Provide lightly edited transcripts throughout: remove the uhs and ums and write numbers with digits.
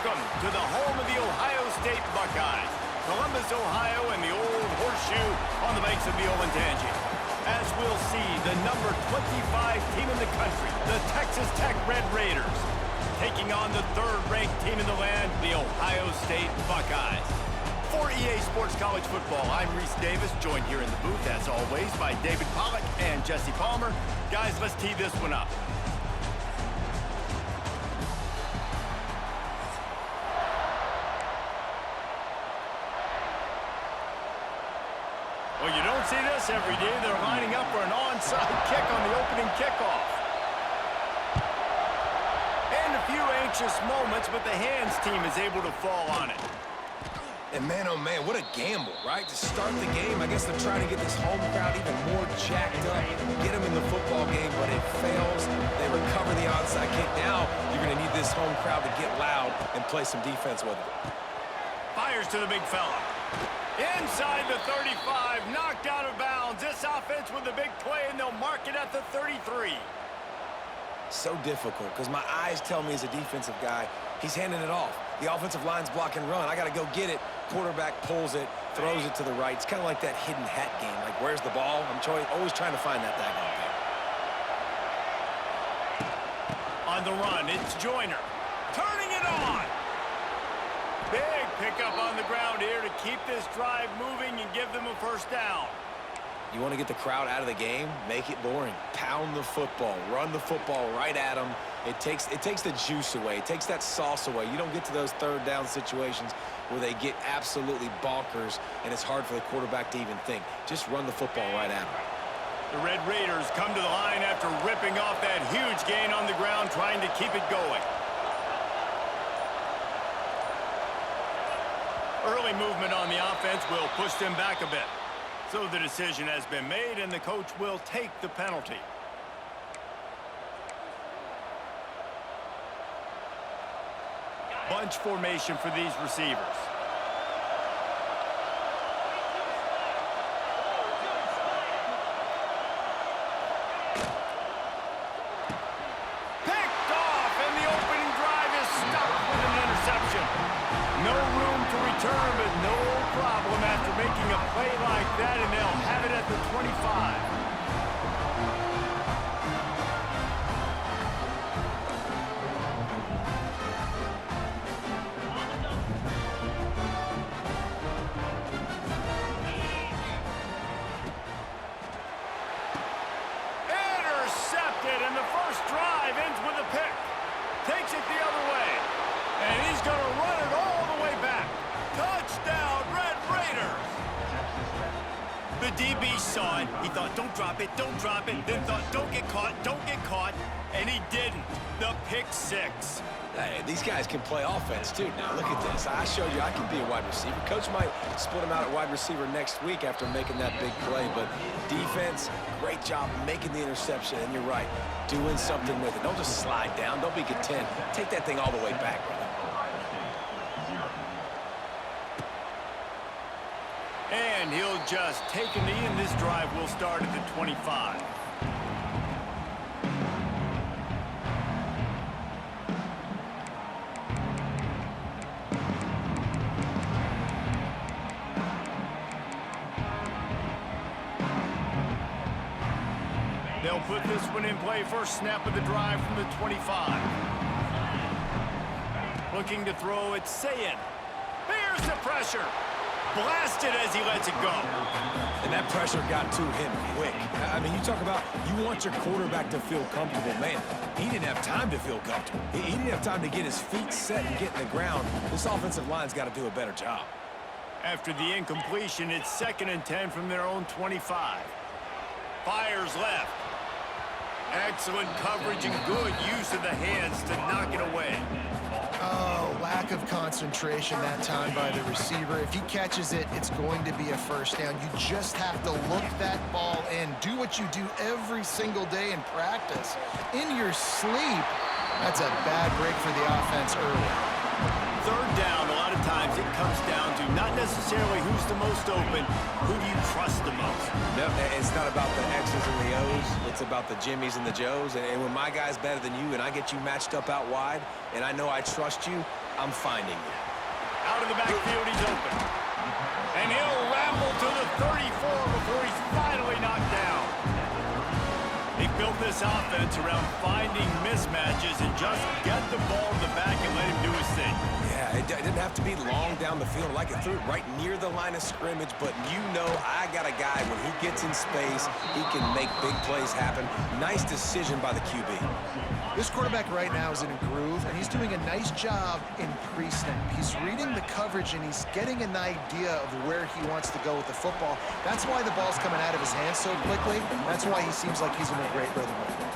Welcome to the home of the Ohio State Buckeyes, Columbus, Ohio, and the old horseshoe on the banks of the Olentangy. As we'll see, the number 25 team in the country, the Texas Tech Red Raiders, taking on the third-ranked team in the land, the Ohio State Buckeyes. For EA Sports College Football, I'm Reese Davis, joined here in the booth, as always, by David Pollack and Jesse Palmer. Guys, let's tee this one up. Well, you don't see this every day. They're lining up for an onside kick on the opening kickoff. And a few anxious moments, but the hands team is able to fall on it. And man, oh man, what a gamble, right? To start the game, I guess they're trying to get this home crowd even more jacked up, get them in the football game, but it fails. They recover the onside kick. Now you're going to need this home crowd to get loud and play some defense with it. Fires to the big fella. Inside the 35, knocked out of bounds. This offense with a big play, and they'll mark it at the 33. So difficult, because my eyes tell me as a defensive guy, he's handing it off. The offensive line's block and run. I got to go get it. Quarterback pulls it, throws it to the right. It's kind of like that hidden hat game. Like, where's the ball? I'm always trying to find that daggone thing. On the run, it's Joyner. Turning it on. Big pickup on the ground here to keep this drive moving and give them a first down. You want to get the crowd out of the game? Make it boring. Pound the football. Run the football right at them. It takes the juice away. It takes that sauce away. You don't get to those third down situations where they get absolutely bonkers and it's hard for the quarterback to even think. Just run the football right at them. The Red Raiders come to the line after ripping off that huge gain on the ground, trying to keep it going. Early movement on the offense will push them back a bit. So the decision has been made, and the coach will take the penalty. Bunch formation for these receivers. Picked off, and the opening drive is stopped with an interception. No room to return, but no problem after making a play like that, and they'll have it at the 25. Intercepted, and the first drive ends with a pick. Takes it the other way, and he's going to run it all the way back. Touchdown, Red Raiders! The DB saw it. He thought, don't drop it, then thought, don't get caught, and he didn't. The pick six. Hey, these guys can play offense, too. Now, look at this. I showed you I can be a wide receiver. Coach might split him out at wide receiver next week after making that big play, but defense, great job making the interception, and you're right, doing something with it. Don't just slide down. Don't be content. Take that thing all the way back, brother. And he'll just take a knee, and this drive will start at the 25. They'll put this one in play. First snap of the drive from the 25. Looking to throw, it's Sayin. Bears the pressure. Blasted as he lets it go. And that pressure got to him quick. I mean, you talk about you want your quarterback to feel comfortable. Man, he didn't have time to feel comfortable. He didn't have time to get his feet set and get in the ground. This offensive line's got to do a better job. After the incompletion, it's 2nd and 10 from their own 25. Fires left. Excellent coverage and good use of the hands to knock it away. Oh, lack of concentration that time by the receiver. If he catches it, it's going to be a first down. You just have to look that ball in. Do what you do every single day in practice. In your sleep, that's a bad break for the offense early. Third down, a lot of times it comes down to not necessarily who's the most open, who do you trust the most? No, it's not about the X's and the O's. It's about the Jimmies and the Joes. And when my guy's better than you and I get you matched up out wide and I know I trust you, I'm finding you. Out of the backfield, he's open. And he'll ramble to the 34 before he's finally knocked down. They built this offense around finding mismatches and just get the ball in the back and let him do his thing. Yeah, it didn't have to be long down the field. Like it threw it right near the line of scrimmage, but you know I got a guy, when he gets in space, he can make big plays happen. Nice decision by the QB. This quarterback right now is in a groove, and he's doing a nice job in pre-snap. He's reading the coverage, and he's getting an idea of where he wants to go with the football. That's why the ball's coming out of his hands so quickly. That's why he seems like he's in a great rhythm right now.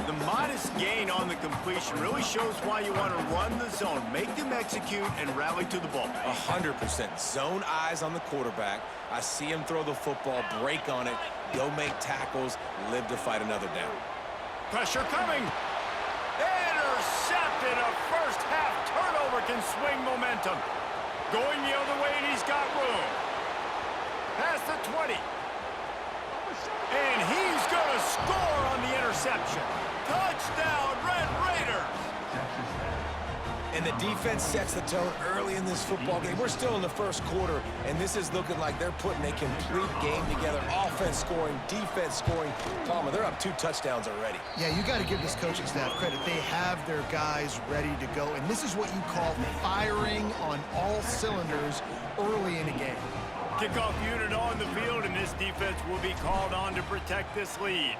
The modest gain on the completion really shows why you want to run the zone, make them execute, and rally to the ball. 100%. Zone eyes on the quarterback. I see him throw the football, break on it, go make tackles, live to fight another down. Pressure coming. Intercepted. A first half turnover can swing momentum. Going the other way, and he's got room. Past the 20. And he's going to score on the interception. Touchdown, Red Raiders. And the defense sets the tone early in this football game. We're still in the first quarter, and this is looking like they're putting a complete game together. Offense scoring, defense scoring. Palmer, they're up 2 touchdowns already. Yeah, you got to give this coaching staff credit. They have their guys ready to go, and this is what you call firing on all cylinders early in a game. Kickoff unit on the field, and this defense will be called on to protect this lead.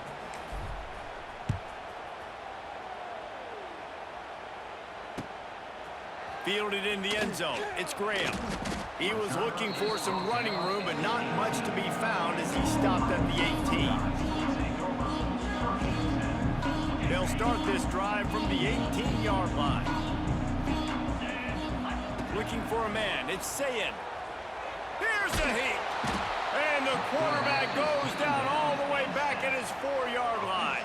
Fielded in the end zone. It's Graham. He was looking for some running room, but not much to be found as he stopped at the 18. They'll start this drive from the 18-yard line. Looking for a man. It's Sayin. Here's a heat. And the quarterback goes down all the way back at his 4-yard line.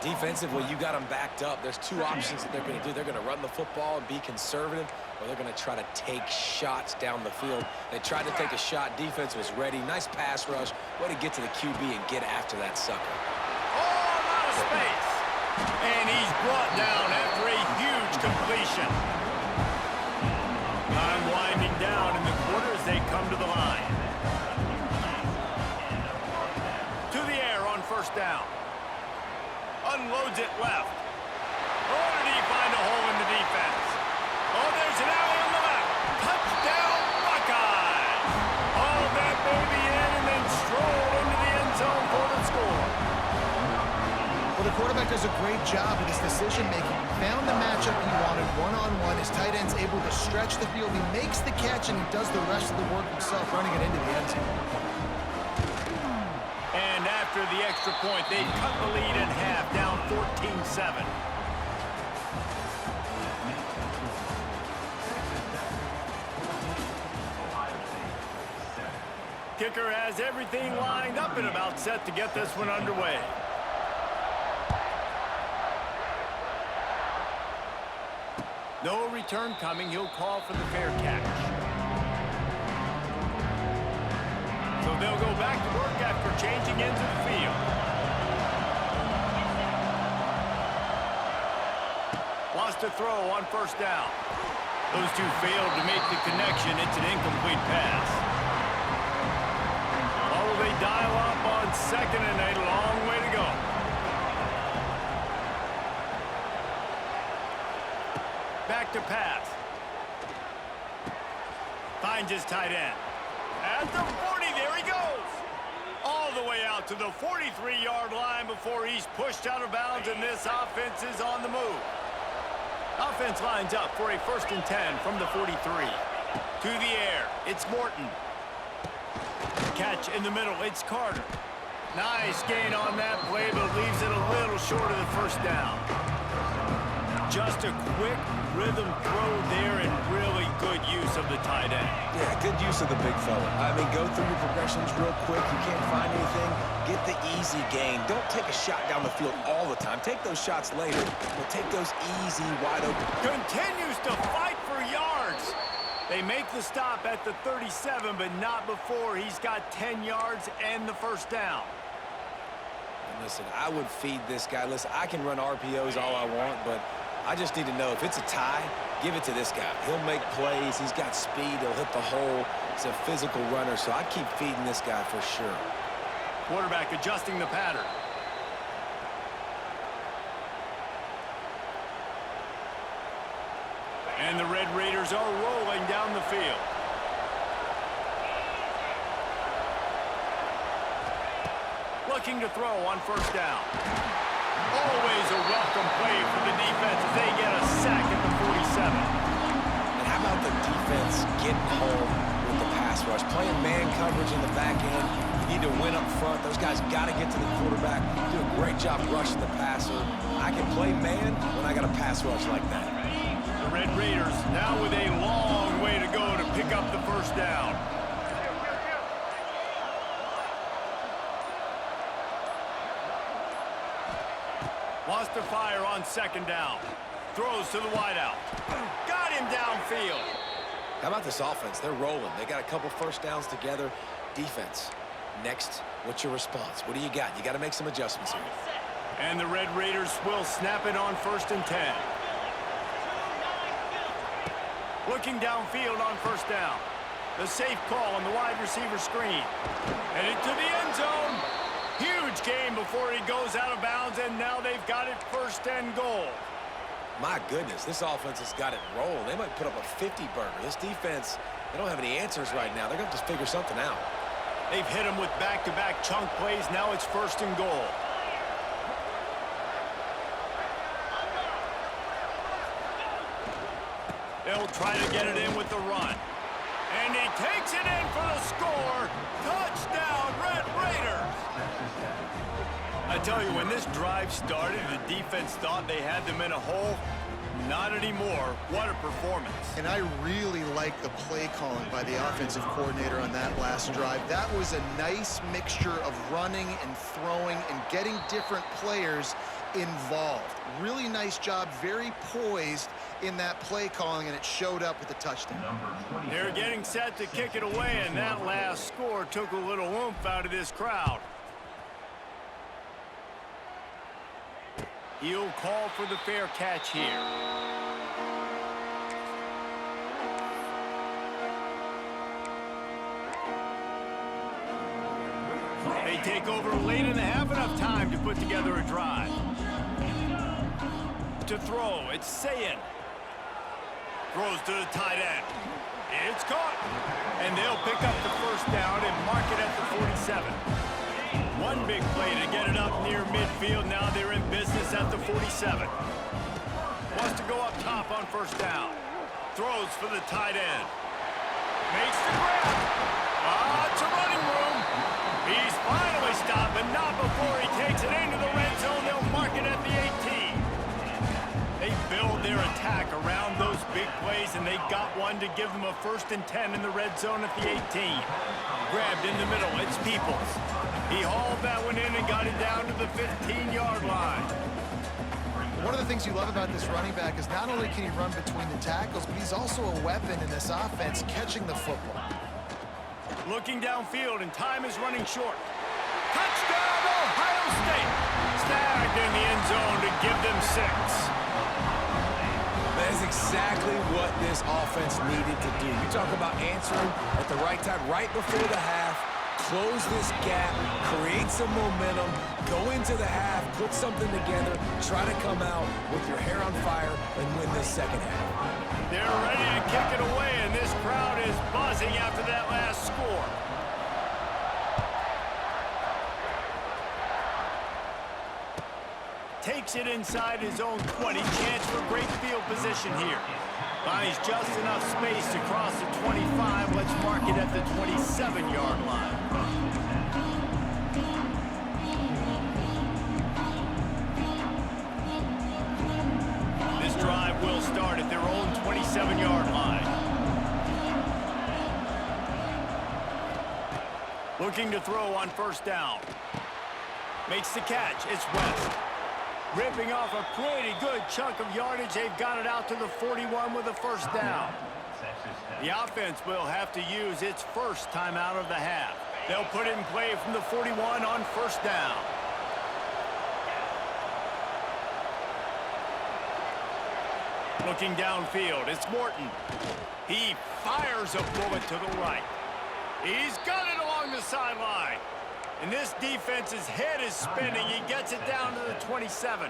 Defensively, you got them backed up. There's 2 options that they're going to do. They're going to run the football and be conservative, or they're going to try to take shots down the field. They tried to take a shot. Defense was ready. Nice pass rush. Way to get to the QB and get after that sucker. Oh, out of space. And he's brought down after a huge completion. Time winding down in the quarter as they come to the line. To the air on first down. Unloads it left. Oh, did he find a hole in the defense? Oh, there's an alley on the left. Touchdown, Buckeyes. Haul that baby in and then stroll into the end zone for the score. Well, the quarterback does a great job with his decision-making. He found the matchup he wanted one-on-one. His tight end's able to stretch the field. He makes the catch, and he does the rest of the work himself, running it into the end zone. And after the extra point, they've cut the lead in half, down 14-7. Kicker has everything lined up and about set to get this one underway. No return coming. He'll call for the fair catch. So they'll go back to work after changing into the field. Wants to throw on first down. Those two failed to make the connection. It's an incomplete pass. Oh, they dial up on second and a long way to go. Back to pass. Finds his tight end. At the 40, there he goes. All the way out to the 43-yard line before he's pushed out of bounds, and this offense is on the move. Offense lines up for a 1st and 10 from the 43. To the air, it's Morton. Catch in the middle, it's Carter. Nice gain on that play, but leaves it a little short of the first down. Just a quick rhythm throw there and really good use of the tight end. Yeah, good use of the big fella. I mean, go through your progressions real quick. You can't find anything. Get the easy gain. Don't take a shot down the field all the time. Take those shots later, but take those easy, wide open. Continues to fight for yards. They make the stop at the 37, but not before he's got 10 yards and the first down. And listen, I would feed this guy. Listen, I can run RPOs all I want, but I just need to know if it's a tie, Give it to this guy. He'll make plays. He's got speed. He'll hit the hole. He's a physical runner, so I'd keep feeding this guy for sure. Quarterback adjusting the pattern. And the Red Raiders are rolling down the field. Looking to throw on first down. Always a welcome play for the defense as they get a sack at the 47. And how about the defense getting home with the pass rush? Playing man coverage in the back end. You need to win up front. Those guys got to get to the quarterback. Do a great job rushing the passer. I can play man when I got a pass rush like that. The Red Raiders now with a long way to go to pick up the first down. Wants to fire on second down. Throws to the wideout. Got him downfield. How about this offense? They're rolling. They got a couple first downs together. Defense. Next, what's your response? What do you got? You got to make some adjustments here. And the Red Raiders will snap it on 1st and 10. Looking downfield on first down. The safe call on the wide receiver screen. Headed to the end zone. Huge gain before he goes out of bounds, and now they've got it 1st and goal. My goodness, this offense has got it rolling. They might put up a 50-burger. This defense, they don't have any answers right now. They're going to have to figure something out. They've hit him with back-to-back chunk plays. Now it's 1st and goal. They'll try to get it in with the run. And he takes it in for the score. Touchdown, Red Raiders. I tell you, when this drive started, the defense thought they had them in a hole. Not anymore. What a performance. And I really like the play calling by the offensive coordinator on that last drive. That was a nice mixture of running and throwing and getting different players involved. Really nice job, very poised in that play calling, and it showed up with the touchdown. They're getting set to kick it away, and that last score took a little oomph out of this crowd. He'll call for the fair catch here. They take over late in the half, enough time to put together a drive. To throw, it's Sayin. Throws to the tight end. It's caught. And they'll pick up the first down and mark it at the 47. One big play to get it up near midfield. Now they're in business at the 47. Wants to go up top on first down. Throws for the tight end. Makes the grab. It's a running room. He's finally stopped, but not before he takes it into the red zone. They'll mark it at the 18. They build their attack around those big plays, and they got one to give them a 1st and 10 in the red zone at the 18. Grabbed in the middle. It's Peoples. He hauled that one in and got it down to the 15-yard line. One of the things you love about this running back is not only can he run between the tackles, but he's also a weapon in this offense catching the football. Looking downfield, and time is running short. Touchdown, Ohio State! Snagged in the end zone to give them 6. That is exactly what this offense needed to do. You talk about answering at the right time, right before the half, close this gap, create some momentum, go into the half, put something together, try to come out with your hair on fire and win this second half. They're ready to kick it away, and this crowd is buzzing after that last score. Takes it inside his own 20. Chance for great field position here. Finds just enough space to cross the 25. Let's mark it at the 27-yard line. This drive will start at their own 27-yard line. Looking to throw on first down. Makes the catch. It's West. Ripping off a pretty good chunk of yardage. They've got it out to the 41 with a first down. The offense will have to use its first timeout of the half. They'll put it in play from the 41 on first down. Looking downfield, it's Morton. He fires a bullet to the right. He's got it along the sideline. And this defense's head is spinning. He gets it down to the 27.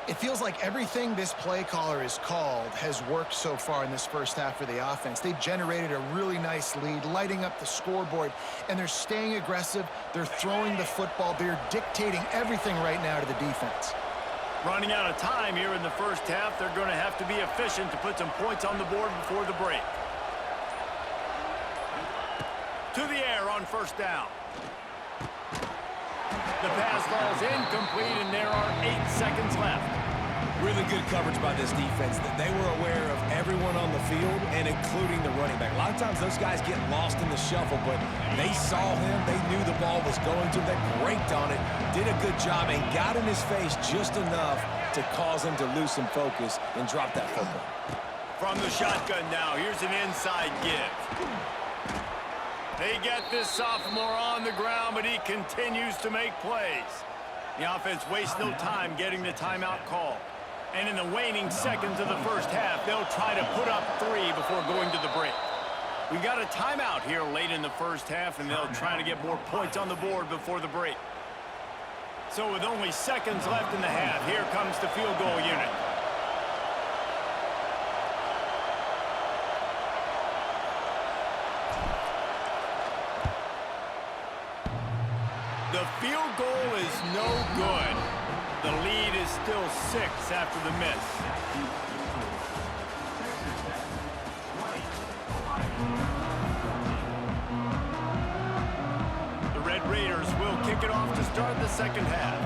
It feels like everything this play caller has called has worked so far in this first half for the offense. They've generated a really nice lead, lighting up the scoreboard, and they're staying aggressive. They're throwing the football. They're dictating everything right now to the defense. Running out of time here in the first half, they're going to have to be efficient to put some points on the board before the break. To the air on first down. The pass falls incomplete, and there are 8 seconds left. Really good coverage by this defense. They were aware of everyone on the field, and including the running back. A lot of times those guys get lost in the shuffle, but they saw him. They knew the ball was going to. They braked on it, did a good job, and got in his face just enough to cause him to lose some focus and drop that football. From the shotgun now, here's an inside give. They get this sophomore on the ground, but he continues to make plays. The offense wastes no time getting the timeout call. And in the waning seconds of the first half, they'll try to put up 3 before going to the break. We got a timeout here late in the first half, and they'll try to get more points on the board before the break. So with only seconds left in the half, here comes the field goal unit. The field goal is no good. The lead is still 6 after the miss. The Red Raiders will kick it off to start the second half.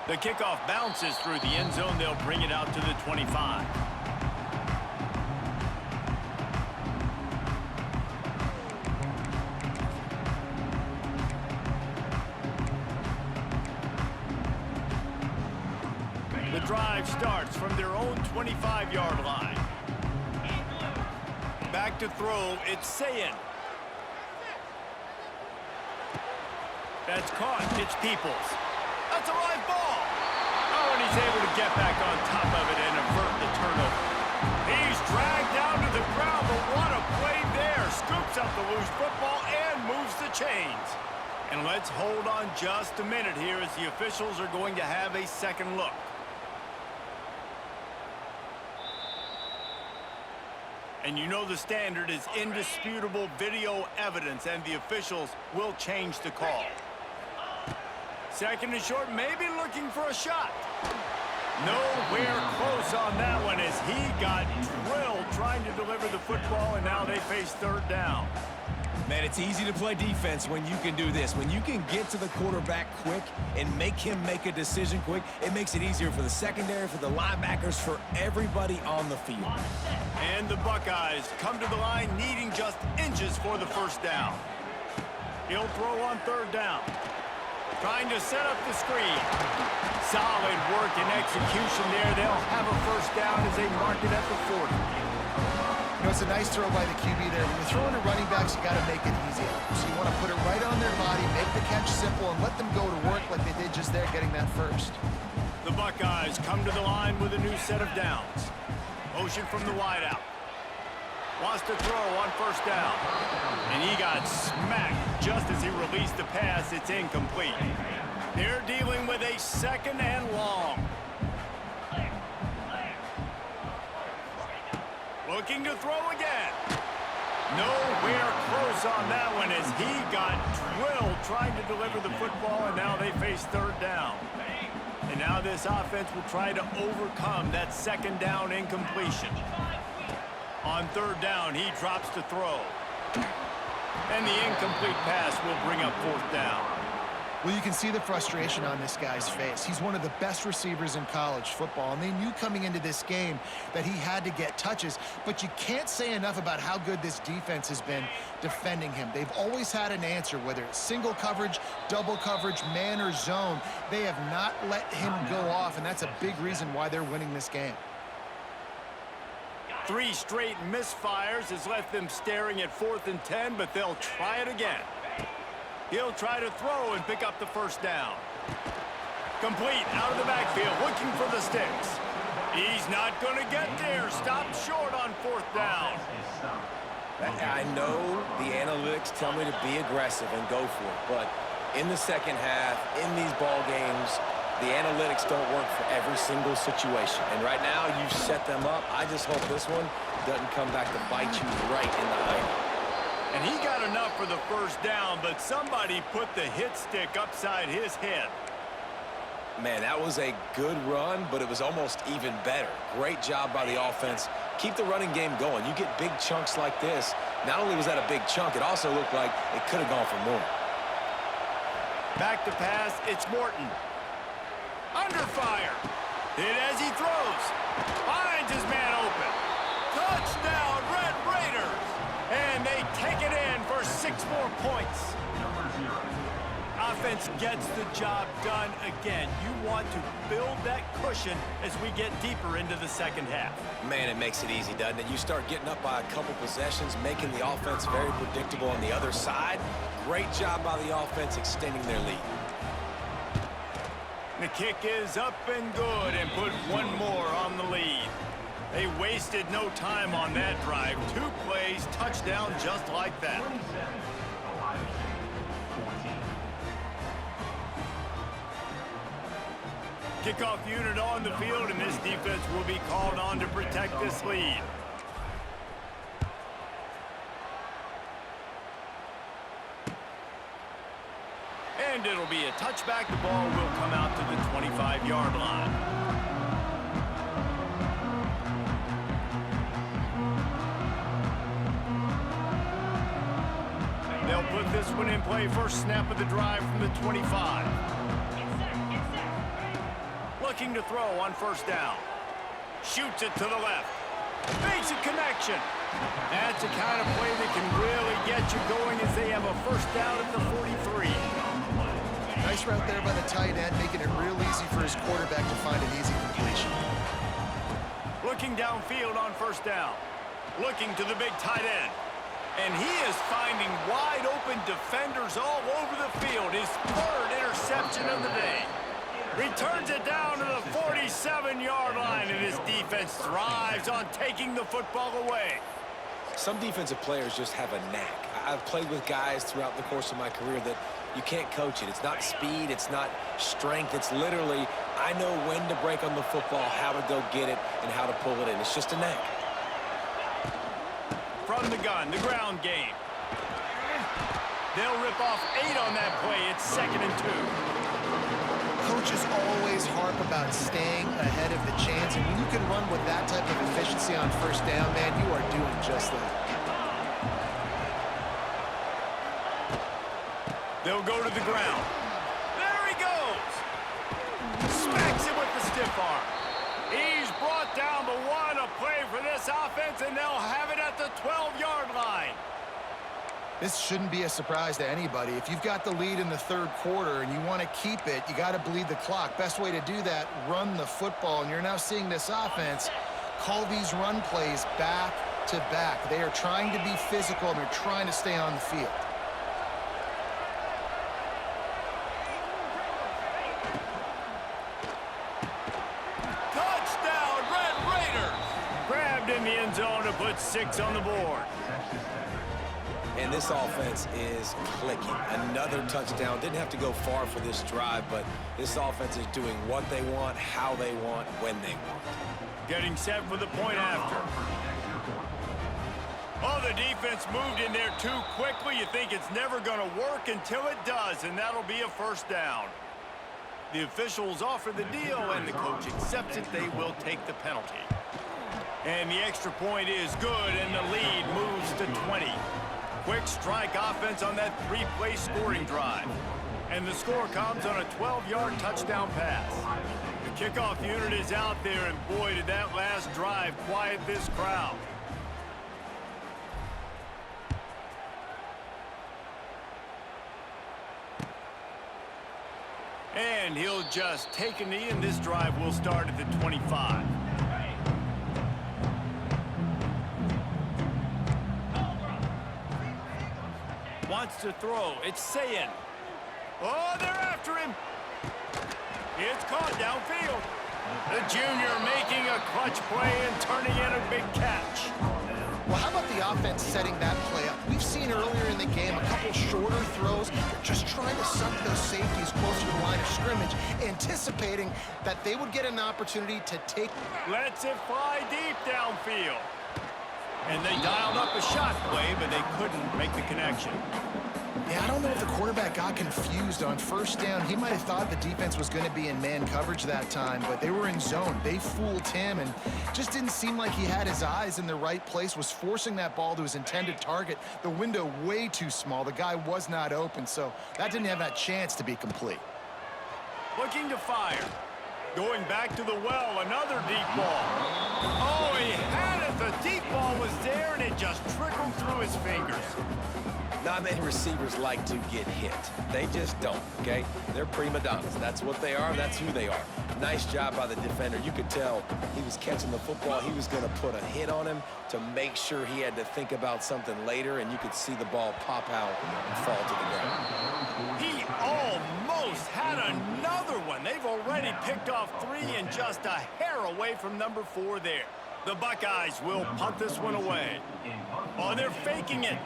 The kickoff bounces through the end zone. They'll bring it out to the 25. The drive starts from their own 25-yard line. Back to throw, it's Sayin. That's caught, it's Peoples. That's a live ball. Oh, and he's able to get back on top of it and avert the turnover. He's dragged down to the ground, but what a play there. Scoops up the loose football and moves the chains. And let's hold on just a minute here as the officials are going to have a second look. And you know the standard is indisputable video evidence, and the officials will change the call. Second and short, maybe looking for a shot. Nowhere close on that one as he got drilled trying to deliver the football, and now they face third down. Man, it's easy to play defense when you can do this. When you can get to the quarterback quick and make him make a decision quick, it makes it easier for the secondary, for the linebackers, for everybody on the field. And the Buckeyes come to the line needing just inches for the first down. He'll throw on third down. Trying to set up the screen. Solid work and execution there. They'll have a first down as they mark it at the 40. You know, it's a nice throw by the QB there. When you're throwing to running backs, you got to make it easy. So you want to put it right on their body, make the catch simple, and let them go to work like they did just there, getting that first. The Buckeyes come to the line with a new set of downs. Motion from the wideout. Wants to throw on first down. And he got smacked just as he released the pass. It's incomplete. They're dealing with a second and long. Looking to throw again. Nowhere close on that one as he got drilled trying to deliver the football, and now they face third down. And now this offense will try to overcome that second down incompletion. On third down, he drops to throw. And the incomplete pass will bring up fourth down. Well, you can see the frustration on this guy's face. He's one of the best receivers in college football, and they knew coming into this game that he had to get touches, but you can't say enough about how good this defense has been defending him. They've always had an answer, whether it's single coverage, double coverage, man or zone. They have not let him go off, and that's a big reason why they're winning this game. 3 straight misfires has left them staring at 4th and 10, but they'll try it again. He'll try to throw and pick up the first down. Complete out of the backfield, looking for the sticks. He's not going to get there. Stopped short on 4th down. I know the analytics tell me to be aggressive and go for it, but in the second half, in these ball games, the analytics don't work for every single situation. And right now, you've set them up. I just hope this one doesn't come back to bite you right in the eye. And he got enough for the first down, but somebody put the hit stick upside his head. Man, that was a good run, but it was almost even better. Great job by the offense. Keep the running game going. You get big chunks like this. Not only was that a big chunk, it also looked like it could have gone for more. Back to pass, it's Morton. Under fire. Hit as he throws. Finds his man open. Touchdown, Red Raiders. And they take it in for 6 more points. Offense gets the job done again. You want to build that cushion as we get deeper into the second half. Man, it makes it easy, doesn't it? You start getting up by a couple possessions, making the offense very predictable on the other side. Great job by the offense extending their lead. The kick is up and good and put 1 more on the lead. They wasted no time on that drive. 2 plays, touchdown just like that. Kickoff unit on the field, and this defense will be called on to protect this lead. And it'll be a touchback. The ball will come out to the 25-yard line. They'll put this one in play. First snap of the drive from the 25. Looking to throw on first down. Shoots it to the left. Makes a connection. That's the kind of play that can really get you going as they have a first down at the 43. Nice route there by the tight end, making it real easy for his quarterback to find an easy completion. Looking downfield on first down. Looking to the big tight end. And he is finding wide open defenders all over the field. His 3rd interception of the day. Returns it down to the 47-yard line, and his defense thrives on taking the football away. Some defensive players just have a knack. I've played with guys throughout the course of my career that you can't coach it. It's not speed, it's not strength. It's literally, I know when to break on the football, how to go get it, and how to pull it in. It's just a knack. From the gun, the ground game. They'll rip off 8 on that play. It's 2nd and 2. Coaches always harp about staying ahead of the chains, and when you can run with that type of efficiency on first down, man, you are doing just that. They'll go to the ground. There he goes. Smacks him with the stiff arm. He's brought down, but what a play for this offense, and they'll have it at the 12-yard line. This shouldn't be a surprise to anybody. If you've got the lead in the 3rd quarter and you want to keep it, you got to bleed the clock. Best way to do that, run the football. And you're now seeing this offense call these run plays back to back. They are trying to be physical, and they're trying to stay on the field. Touchdown, Red Raiders! Grabbed in the end zone to put 6 on the board. And this offense is clicking. Another touchdown. Didn't have to go far for this drive, but this offense is doing what they want, how they want, when they want. Getting set for the point after. Oh, the defense moved in there too quickly. You think it's never going to work until it does, and that'll be a first down. The officials offer the deal, and the coach accepts it. They will take the penalty. And the extra point is good, and the lead moves to 20. Quick strike offense on that 3-play scoring drive. And the score comes on a 12-yard touchdown pass. The kickoff unit is out there, and boy, did that last drive quiet this crowd. And he'll just take a knee, and this drive will start at the 25. wants to throw. It's saying. Oh, they're after him. It's caught downfield. The junior making a clutch play and turning in a big catch. Well, how about the offense setting that play up? We've seen earlier in the game a couple shorter throws. They're just trying to suck those safeties closer to the line of scrimmage, anticipating that they would get an opportunity to take. Lets it fly deep downfield. And they dialed up a shot play, but they couldn't make the connection. Yeah, I don't know if the quarterback got confused on first down. He might have thought the defense was going to be in man coverage that time, but they were in zone. They fooled him and just didn't seem like he had his eyes in the right place, was forcing that ball to his intended target. The window way too small. The guy was not open, so that didn't have that chance to be complete. Looking to fire. Going back to the well, another deep ball. Oh, he had it. The deep ball was there, and it just trickled through his fingers. Not many receivers like to get hit. They just don't, okay? They're prima donnas. That's what they are. That's who they are. Nice job by the defender. You could tell he was catching the football. He was going to put a hit on him to make sure he had to think about something later, and you could see the ball pop out and fall to the ground. He almost had another one. They've already picked off 3 and just a hair away from number 4 there. The Buckeyes will punt this one away. Oh, they're faking it.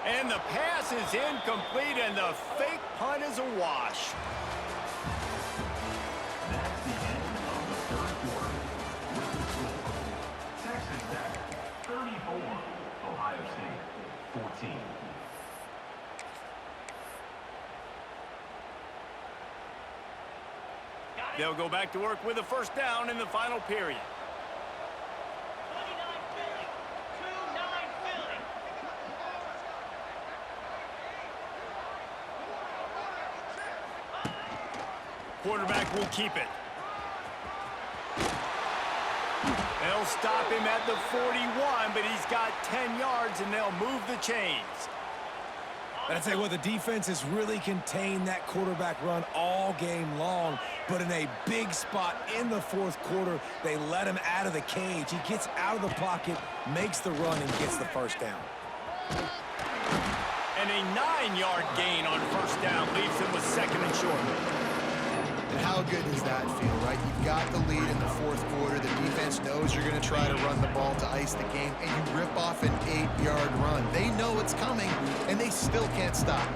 And the pass is incomplete, and the fake punt is a wash. That's the end of the third quarter. With the score, Texas Tech 34, Ohio State 14. They'll go back to work with a first down in the final period. Quarterback will keep it. They'll stop him at the 41, but he's got 10 yards, and they'll move the chains. I'd say, well, the defense has really contained that quarterback run all game long, but in a big spot in the fourth quarter, they let him out of the cage. He gets out of the pocket, makes the run, and gets the first down. And a 9-yard gain on first down leaves him with second and short. And how good does that feel, right? You've got the lead in the fourth quarter. The defense knows you're going to try to run the ball to ice the game, and you rip off an 8-yard run. They know it's coming, and they still can't stop.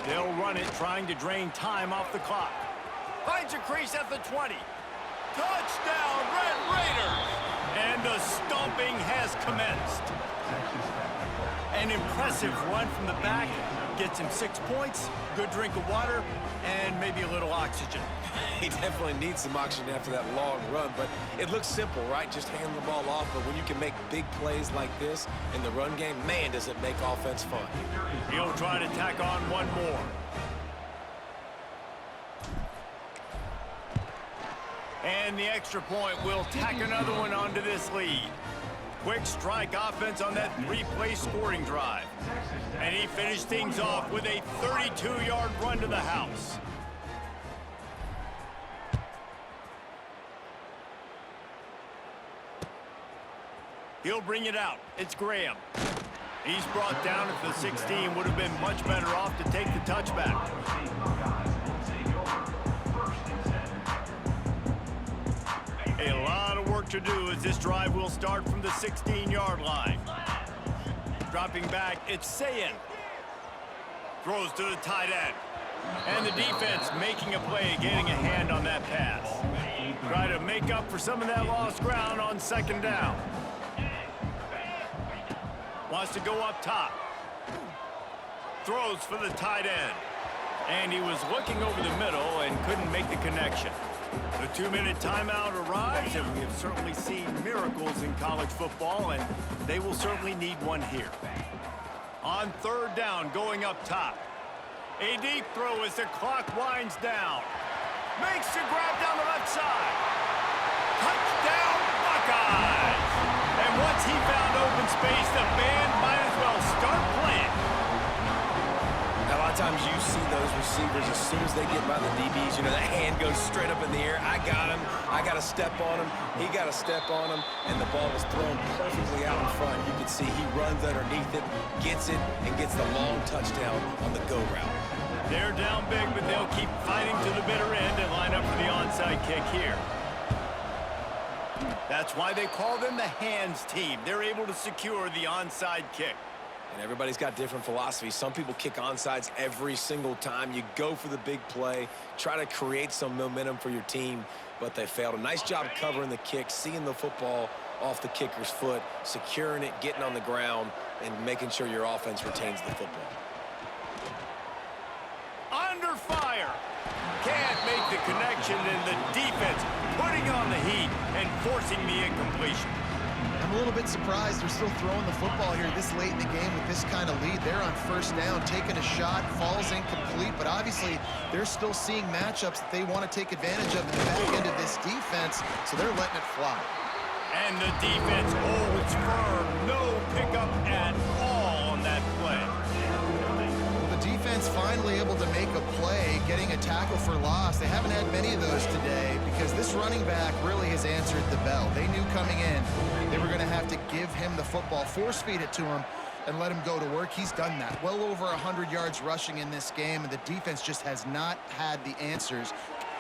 They'll run it, trying to drain time off the clock. Finds a crease at the 20. Touchdown, Red Raiders! And the stomping has commenced. An impressive run from the back. Gets him 6 points, good drink of water, and maybe a little oxygen. He definitely needs some oxygen after that long run, but it looks simple, right? Just hand the ball off, but when you can make big plays like this in the run game, man, does it make offense fun. He'll try to tack on one more. And the extra point will tack another one onto this lead. Quick strike offense on that 3-play scoring drive. And he finished things off with a 32-yard run to the house. He'll bring it out. It's Graham. He's brought down at the 16. Would have been much better off to take the touchback. A lot of work to do as this drive will start from the 16-yard line. Dropping back, it's Sayin. Throws to the tight end. And the defense making a play, getting a hand on that pass. Try to make up for some of that lost ground on second down. Wants to go up top. Throws for the tight end. And he was looking over the middle and couldn't make the connection. The 2-minute timeout arrives, and we have certainly seen miracles in college football, and they will certainly need one here. On third down, going up top. A deep throw as the clock winds down. Makes the grab down the left side. Touchdown, Buckeyes! And once he found open space, the band might as well start playing. I lot of times you see those receivers as soon as they get by the DBs, you know, that hand goes straight up in the air. I got him. I got to step on him. He got to step on him, and the ball was thrown perfectly out in front. You can see he runs underneath it, gets it, and gets the long touchdown on the go route. They're down big, but they'll keep fighting to the bitter end and line up for the onside kick here. That's why they call them the hands team. They're able to secure the onside kick. And everybody's got different philosophies. Some people kick onside every single time. You go for the big play, try to create some momentum for your team, but they failed. A nice job covering the kick, seeing the football off the kicker's foot, securing it, getting on the ground, and making sure your offense retains the football. Under fire. Can't make the connection, and the defense putting on the heat and forcing the incompletion. I'm a little bit surprised they're still throwing the football here this late in the game with this kind of lead. They're on first down, taking a shot, falls incomplete, but obviously they're still seeing matchups that they want to take advantage of in the back end of this defense, so they're letting it fly. And the defense holds firm. No pickup at all on that play. Well, the defense finally able to make a play, getting a tackle for loss. They haven't had many of those today because this running back really has answered the bell. They knew coming in they were going to have to give him the football, force feed it to him, and let him go to work. He's done that. Well over 100 yards rushing in this game, and the defense just has not had the answers.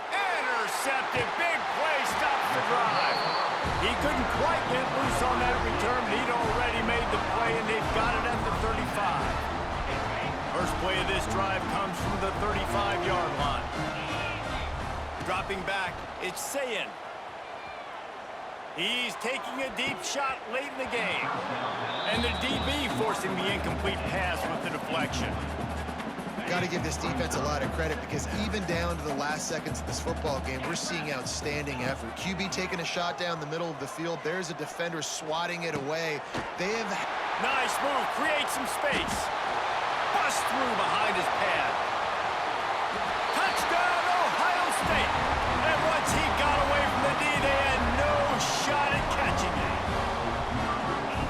Intercepted. Big play. Stops the drive. He couldn't quite get loose on that return, but he'd already made the play, and they've got it at the 35. First play of this drive comes from the 35-yard line. Dropping back, it's Sayin. He's taking a deep shot late in the game. And the DB forcing the incomplete pass with the deflection. Got to give this defense a lot of credit because even down to the last seconds of this football game, we're seeing outstanding effort. QB taking a shot down the middle of the field. There's a defender swatting it away. They have... Nice move. Create some space. Bust through behind his pad. Touchdown, Ohio State. And once he got away from the D, they had no shot at catching it.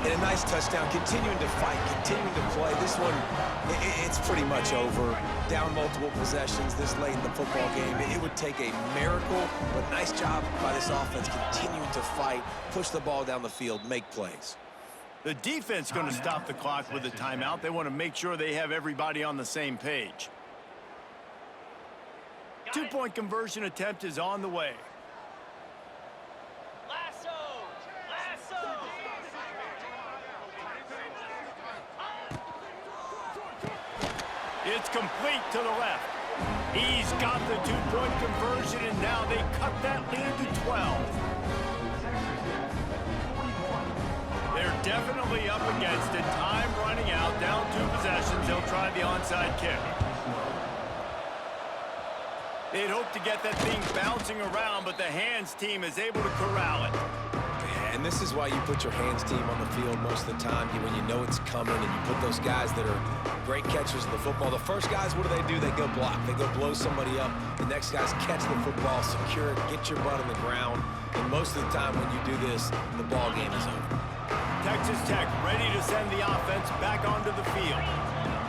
And a nice touchdown, continuing to fight, continuing to play. This one, it's pretty much over. Down multiple possessions this late in the football game. It would take a miracle, but nice job by this offense continuing to fight, push the ball down the field, make plays. The defense going to stop the clock with a timeout. They want to make sure they have everybody on the same page. Two-point conversion attempt is on the way. It's complete to the left. He's got the two-point conversion, and now they cut that lead to 12. They're definitely up against it. Time running out. Down 2 possessions. They'll try the onside kick. They'd hope to get that thing bouncing around, but the hands team is able to corral it. And this is why you put your hands team on the field most of the time when you know it's coming, and you put those guys that are great catchers of the football. The first guys, what do? They go block. They go blow somebody up. The next guys catch the football, secure it, get your butt on the ground. And most of the time when you do this, the ball game is over. Texas Tech ready to send the offense back onto the field.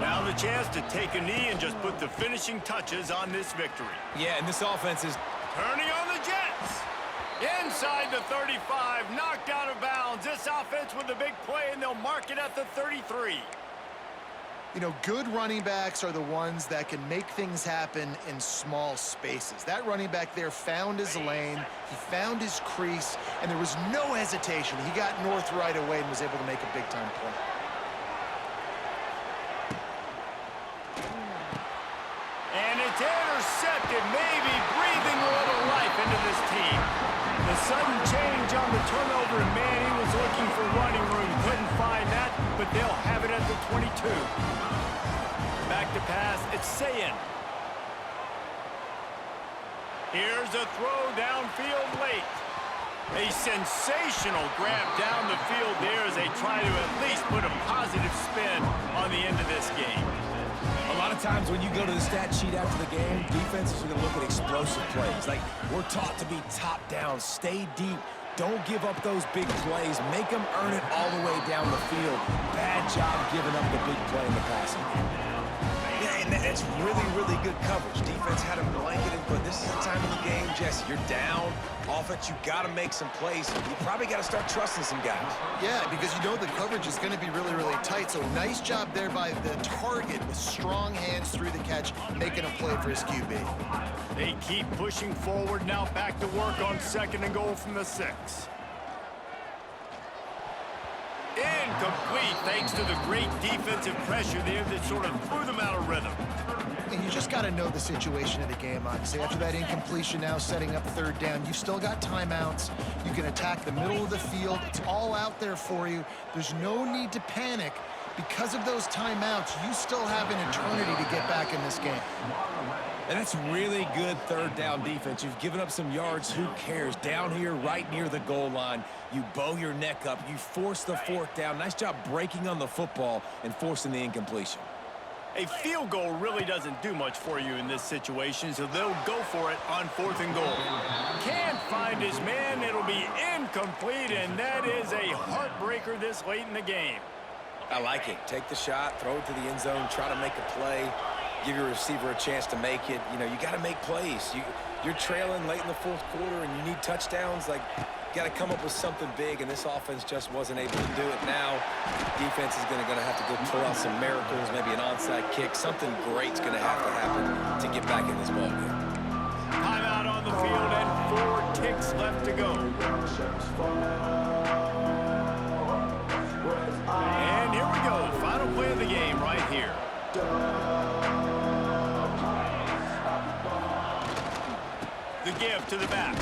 Now the chance to take a knee and just put the finishing touches on this victory. Yeah, and this offense is turning on the Jets. Inside the 35, knocked out of bounds. This offense with a big play, and they'll mark it at the 33. You know, good running backs are the ones that can make things happen in small spaces. That running back there found his lane, he found his crease, and there was no hesitation. He got north right away and was able to make a big-time play. And it's intercepted, maybe breathing a little life into this team. The sudden change on the turnover, and man, he was looking for running room. Couldn't find that, but they'll have it at the 22. Back to pass, it's Sayin. Here's a throw downfield late. A sensational grab down the field there as they try to at least put a positive spin on the end of this game. a lot of times when you go to the stat sheet after the game, defenses are going to look at explosive plays. Like, we're taught to be top down, stay deep, don't give up those big plays, make them earn it all the way down the field. Bad job giving up the big play in the passing game. Yeah, and And it's really, really good coverage. Defense had him blanketed, but this is the time of the game, Jesse. You're down. Offense, you got to make some plays. You probably got to start trusting some guys. Yeah, because you know the coverage is going to be really, really tight. So nice job there by the target with strong hands through the catch, making a play for his QB. They keep pushing forward now, back to work on 2nd and goal from the 6. Incomplete, thanks to the great defensive pressure there that sort of threw them out of rhythm. And you just got to know the situation of the game, obviously. After that incompletion now setting up 3rd down, you've still got timeouts. You can attack the middle of the field. It's all out there for you. There's no need to panic. Because of those timeouts, you still have an eternity to get back in this game. And that's really good 3rd down defense. You've given up some yards. Who cares? Down here, right near the goal line, you bow your neck up. You force the 4th down. Nice job breaking on the football and forcing the incompletion. A field goal really doesn't do much for you in this situation, so they'll go for it on 4th and goal. Can't find his man. It'll be incomplete, and that is a heartbreaker this late in the game. I like it. Take the shot, throw it to the end zone, try to make a play, give your receiver a chance to make it. You know, you got to make plays. You're trailing late in the 4th quarter, and you need touchdowns. Like, you got to come up with something big, and this offense just wasn't able to do it. Now, defense is going to have to go pull out some miracles, maybe an onside kick. Something great's going to have to happen to get back in this ballgame. Timeout on the field, and 4 ticks left to go. And here we go. Final play of the game right here. The give to the back.